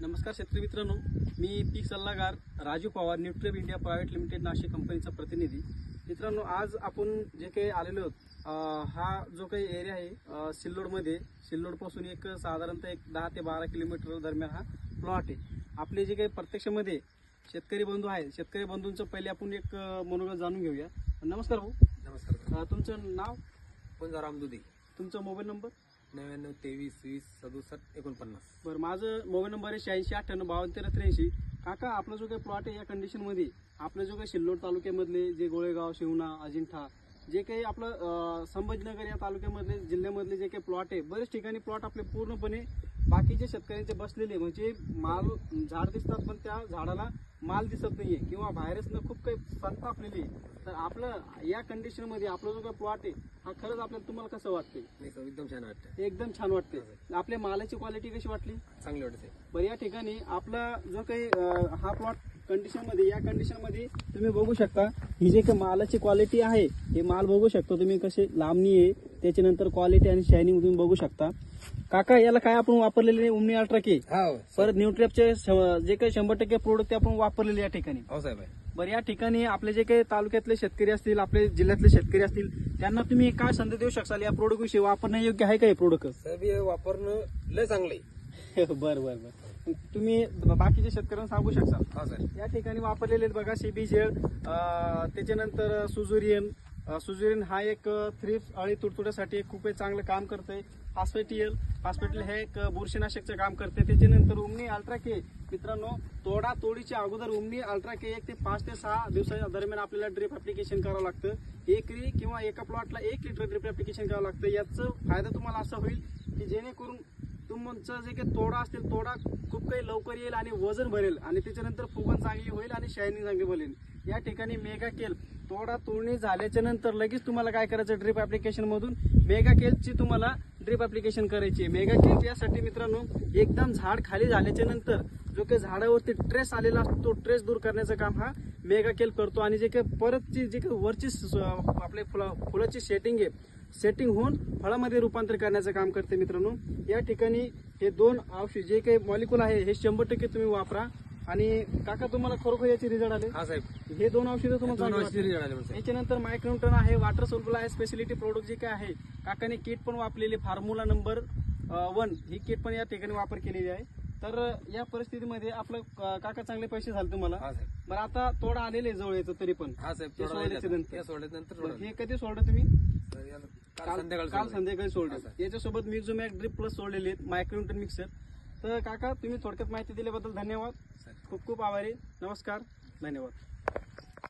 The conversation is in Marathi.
नमस्कार शेतकरी मित्रांनो, मी पीक सल्लागार राजू पवार, न्यूट्रिएब इंडिया प्रायव्हेट लिमिटेड नाशिक कंपनीचा प्रतिनिधी. मित्रांनो, आज आपण जे काही आलेलो आहोत, हा जो काही एरिया आहे सिल्लोडमध्ये, सिल्लोडपासून एक साधारणतः 10 ते 12 किलोमीटर दरम्यान हा प्लॉट आहे. आपले जे काही प्रत्यक्षमध्ये शेतकरी बंधू आहेत, शेतकरी बंधूंचं पहिले आपण एक मनोगत जाणून घेऊया. नमस्कार भाऊ. नमस्कार. तुमचं नाव? पुंजाराम दुधी. तुमचा मोबाईल नंबर? 99 23 20 67 49. बरं, माझं मोबाईल नंबर आहे 86 98 52 83. काका, आपला जो काही प्लॉट आहे या कंडिशनमध्ये, आपलं जो काही सिल्लोड तालुक्यामधले जे गोळेगाव, शिवना, अजिंठा, जे काही आपलं संभाजीनगर या तालुक्यामधले, जिल्ह्यामधले जे काही प्लॉट आहे, बरेच ठिकाणी प्लॉट आपले पूर्णपणे बाकीचे शेतकऱ्यांचे बसलेले, म्हणजे माल झाड दिसतात पण त्या झाडाला माल दिसत नाहीये किंवा व्हायरसनं खूप काही संतापलेली आहे. तर आपलं या कंडिशनमध्ये आपला जो काही प्लॉट आहे हा खरंच आपल्याला तुम्हाला कसं वाटते? एकदम छान वाटतं. एकदम छान वाटते. आपल्या मालाची क्वालिटी कशी वाटली? चांगली वाटते. बरं, या ठिकाणी आपला जो काही हा प्लॉट कंडिशनमध्ये, या कंडिशनमध्ये तुम्ही बघू शकता, ही जे काही मालाची क्वालिटी आहे, हे माल बघू शकता तुम्ही कसे लांबणी आहे, त्याच्यानंतर क्वालिटी आणि शायनिंग तुम्ही बघू शकता. काका, याला काय आपण वापरलेले? ओमनी अल्ट्रा के, परत न्यूट्रिएबचे जे काही 100% प्रोडक्ट आपण वापरलेले या ठिकाणी. हो साहेब. बरं, या ठिकाणी आपले जे काही तालुक्यातले शेतकरी असतील, आपले जिल्ह्यातले शेतकरी असतील, त्यांना तुम्ही काय संदेश देऊ शकाल या प्रोडक्ट विषयी? वापरणे योग्य आहे का हे प्रोडक्ट? साहेब, हे वापरणं लय चांगलं आहे. बरं बरं बरं, तुम्ही बाकीच्या शेतकऱ्यांना सांगू शकता? हा सर. या ठिकाणी वापरलेले बघा, सीबी जेड, त्याच्यानंतर सुजुरियन हा एक थ्रिप्स अळी तुडतुड्यासाठी खूप चांगलं काम करतंय. फॉस्फेटियल हे एक बुरशीनाशकचं काम करते. त्याच्यानंतर ओमनी अल्ट्रा के. मित्रांनो, तोडीच्या अगोदर ओमनी अल्ट्रा के 1 ते 5 ते 6 दिवसाच्या दरम्यान आपल्याला ड्रिप ऍप्लिकेशन करावं लागतं. एकरी किंवा एका प्लॉटला 1 लिटर ड्रिप ऍप्लिकेशन करावं लागतं. याचा फायदा तुम्हाला असा होईल की जेणेकरून तुमचं जे काही तोडा असतील, तोडा खूप काही लवकर येईल आणि वजन भरेल, आणि त्याच्यानंतर फुगवण चांगली होईल आणि शायनिंग चांगली बनेल. या ठिकाणी मेगा केल तोडा तोडणी झाल्याच्या नंतर लगेच तुम्हाला काय करायचं? ड्रिप ऍप्लिकेशन मधून मेगा केलची तुम्हाला ड्रिप ऍप्लिकेशन करायची. मेगा केल यासाठी मित्रांनो, एकदम झाड खाली झाल्याच्या नंतर जो काही झाडावरती ट्रेस आलेला असतो, तो ट्रेस दूर करण्याचं काम हा मेगा केल करतो. आणि जे काही परतची जे काही वरची आपले फुलाची सेटिंग आहे, सेटिंग होऊन फळामध्ये रूपांतर करण्याचं काम करते. मित्रांनो, या ठिकाणी हे 2 औषध जे काही मॉलिक्युल आहे हे 100% तुम्ही वापरा. आणि काका, तुम्हाला खरोखर याचे रिझल्ट आले? हा साहेब. हे 2 औषधं तुम्हाला रिझल्ट आले. याच्यानंतर मायक्रोन्यूटन आहे, वॉटर सोल्युबल आहे, स्पेशलिटी प्रोडक्ट जे काय आहे, काकाने किट पण वापरलेली, फॉर्म्युला नंबर 1 ही किट पण या ठिकाणी वापर केलेली आहे. तर या परिस्थितीमध्ये आपलं काका चांगले पैसे झाले तुम्हाला. बरं, आता तोडा आलेले जवळ येतं तरी पण. हा साहेब. सोडल्यानंतर हे कधी सोडलं तुम्ही? काल संध्याकाळी सोडलं. याच्यासोबत मिझोमॅक ड्रिप प्लस सोडलेले आहेत, मायक्रोन्यूटन मिक्सर. तर काका, तुम्ही थोडक्यात माहिती दिल्याबद्दल धन्यवाद. खूप खूप आभारी. नमस्कार. धन्यवाद.